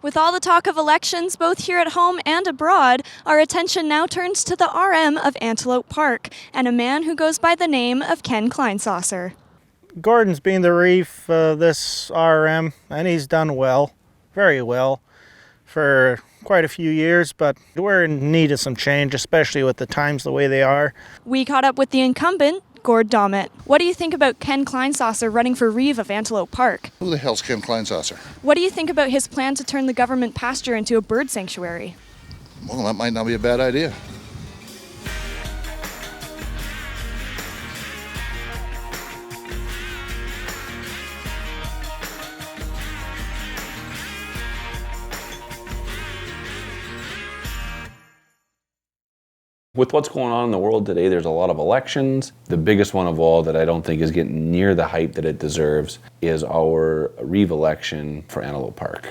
With all the talk of elections, both here at home and abroad, our attention now turns to the RM of Antelope Park and a man who goes by the name of Ken Kleinsasser. Gordon's been the reef this RM, and he's done well, very well, for quite a few years, but we're in need of some change, especially with the times the way they are. We caught up with the incumbent, Gord Dommett. What do you think about Ken Kleinsasser running for reeve of Antelope Park? Who the hell's Ken Kleinsasser? What do you think about his plan to turn the government pasture into a bird sanctuary? Well, that might not be a bad idea. With what's going on in the world today, there's a lot of elections. The biggest one of all that I don't think is getting near the hype that it deserves is our reeve election for Antelope Park.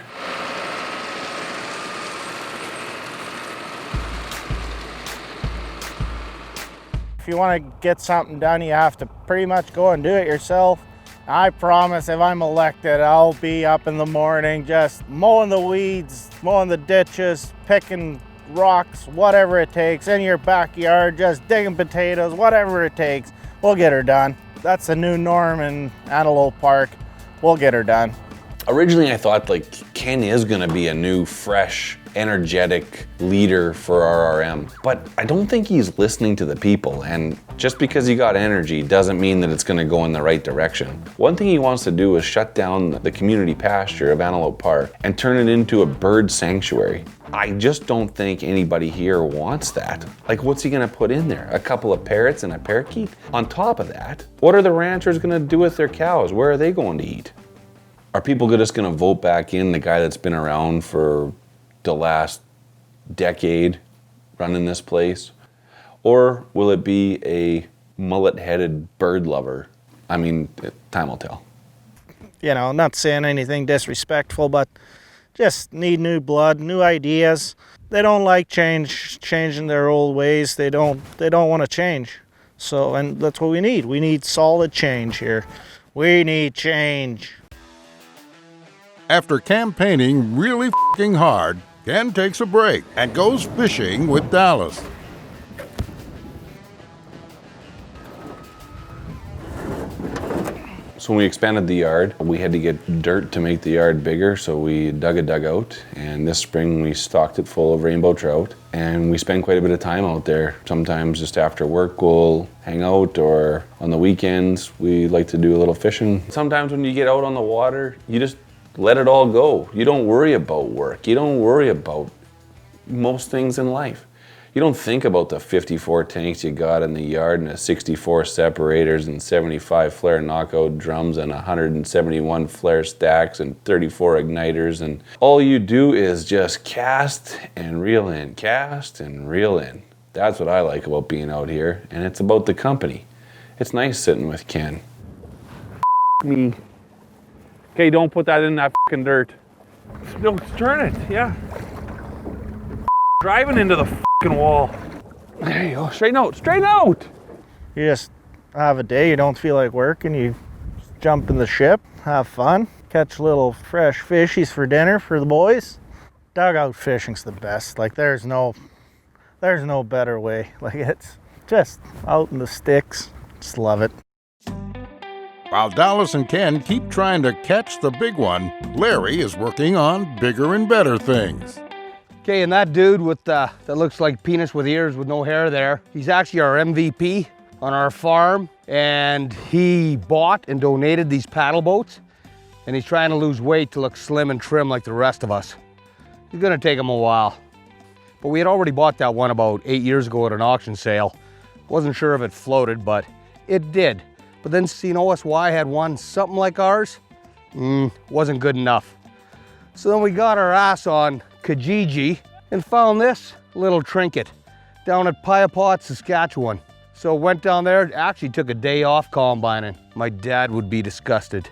If you want to get something done, you have to pretty much go and do it yourself. I promise if I'm elected, I'll be up in the morning just mowing the weeds, mowing the ditches, picking rocks, whatever it takes, in your backyard, just digging potatoes, whatever it takes. We'll get her done. That's the new norm in Antelope Park. We'll get her done. Originally, I thought Ken is gonna be a new, fresh, energetic leader for our RM, but I don't think he's listening to the people, and just because he got energy doesn't mean that it's gonna go in the right direction. One thing he wants to do is shut down the community pasture of Antelope Park and turn it into a bird sanctuary. I just don't think anybody here wants that. What's he gonna put in there? A couple of parrots and a parakeet? On top of that, what are the ranchers gonna do with their cows? Where are they going to eat? Are people just gonna vote back in the guy that's been around for the last decade running this place? Or will it be a mullet-headed bird lover? I mean, time will tell. You know, not saying anything disrespectful, but just need new blood, new ideas. They don't like changing their old ways. They don't want to change. So, and that's what we need. We need solid change here. We need change. After campaigning really f***ing hard, Ken takes a break and goes fishing with Dallas. So when we expanded the yard, we had to get dirt to make the yard bigger, so we dug a dugout, and this spring we stocked it full of rainbow trout, and we spend quite a bit of time out there. Sometimes just after work we'll hang out, or on the weekends we like to do a little fishing. Sometimes when you get out on the water, you just let it all go. You don't worry about work. You don't worry about most things in life. You don't think about the 54 tanks you got in the yard and the 64 separators and 75 flare knockout drums and 171 flare stacks and 34 igniters, and all you do is just cast and reel in, cast and reel in. That's what I like about being out here, and it's about the company. It's nice sitting with Ken. Me. Okay, don't put that in that fucking dirt. No, turn it, yeah. Driving into the fucking wall. There you go, straighten out, straighten out! You just have a day you don't feel like working, you jump in the ship, have fun, catch little fresh fishies for dinner for the boys. Dugout fishing's the best. There's no better way. It's just out in the sticks. Just love it. While Dallas and Ken keep trying to catch the big one, Larry is working on bigger and better things. Okay, and that dude with that looks like penis with ears with no hair there, he's actually our MVP on our farm, and he bought and donated these paddle boats, and he's trying to lose weight to look slim and trim like the rest of us. It's gonna take him a while. But we had already bought that one about 8 years ago at an auction sale. Wasn't sure if it floated, but it did. But then seeing OSY had one something like ours, wasn't good enough. So then we got our ass on Kijiji and found this little trinket down at Piapot, Saskatchewan. So went down there, actually took a day off combining. My dad would be disgusted.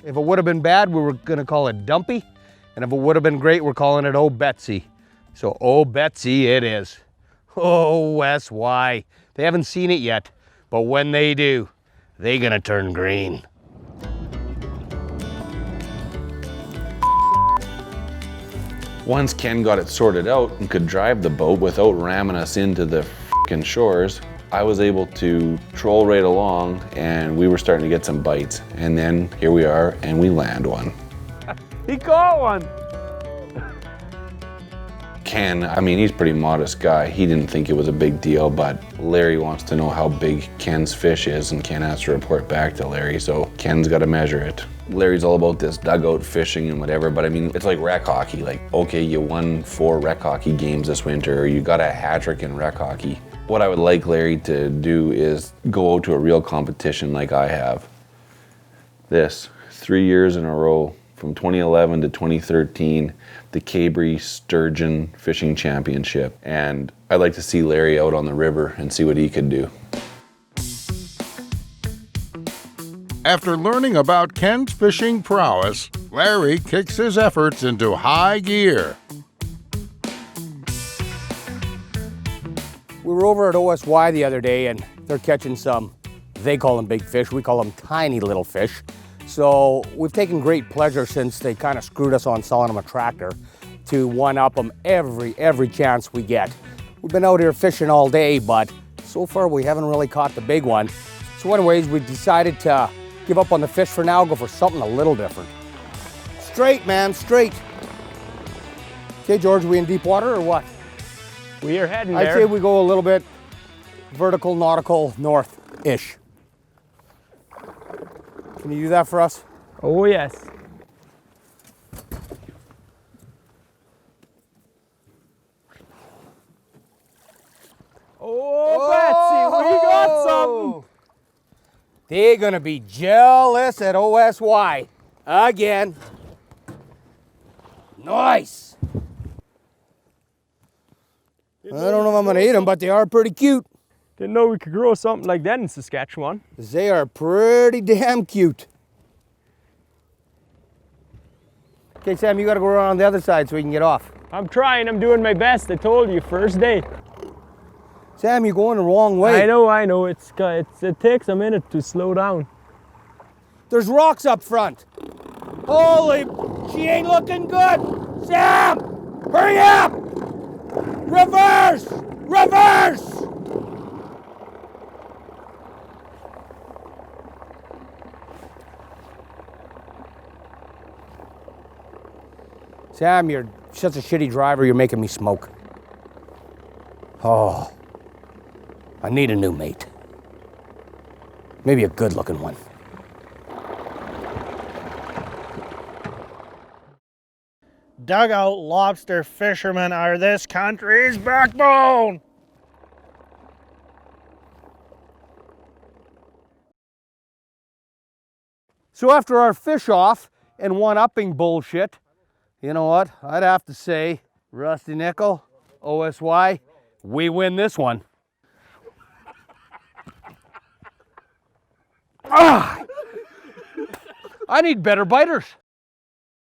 If it would have been bad, we were gonna call it Dumpy. And if it would have been great, we're calling it Oh Betsy. So Oh Betsy it is. OSY. They haven't seen it yet, but when they do, they're gonna turn green. Once Ken got it sorted out and could drive the boat without ramming us into the frickin' shores, I was able to troll right along and we were starting to get some bites. And then here we are and we land one. He caught one. Ken, I mean, he's a pretty modest guy. He didn't think it was a big deal, but Larry wants to know how big Ken's fish is and Ken has to report back to Larry, so Ken's got to measure it. Larry's all about this dugout fishing and whatever, but I mean, it's like rec hockey. Like, okay, you won 4 rec hockey games this winter, or you got a hat trick in rec hockey. What I would like Larry to do is go out to a real competition like I have. This, 3 years in a row, from 2011 to 2013, the Cabri Sturgeon Fishing Championship. And I'd like to see Larry out on the river and see what he could do. After learning about Ken's fishing prowess, Larry kicks his efforts into high gear. We were over at OSY the other day and they're catching some, they call them big fish, we call them tiny little fish. So we've taken great pleasure since they kind of screwed us on selling them a tractor to one-up them every chance we get. We've been out here fishing all day, but so far we haven't really caught the big one. So anyways, we decided to give up on the fish for now, go for something a little different. Straight, man, straight. Okay, George, we in deep water or what? We are heading I'd there. say we go a little bit vertical, nautical, north-ish. Can you do that for us? Oh, yes. Oh, Betsy, we got something. They're gonna be jealous at OSY again. Nice. I don't know if I'm gonna eat them, but they are pretty cute. Didn't know we could grow something like that in Saskatchewan. They are pretty damn cute. Okay, Sam, you gotta go around on the other side so we can get off. I'm trying, I'm doing my best. I told you, first day. Sam, you're going the wrong way. I know. It takes a minute to slow down. There's rocks up front. Holy, she ain't looking good. Sam, hurry up! Reverse! Reverse! Sam, you're such a shitty driver, you're making me smoke. Oh, I need a new mate. Maybe a good-looking one. Dugout lobster fishermen are this country's backbone. So after our fish off and one-upping bullshit, you know what? I'd have to say, Rusty Nickel, OSY, we win this one. Ah! I need better biters.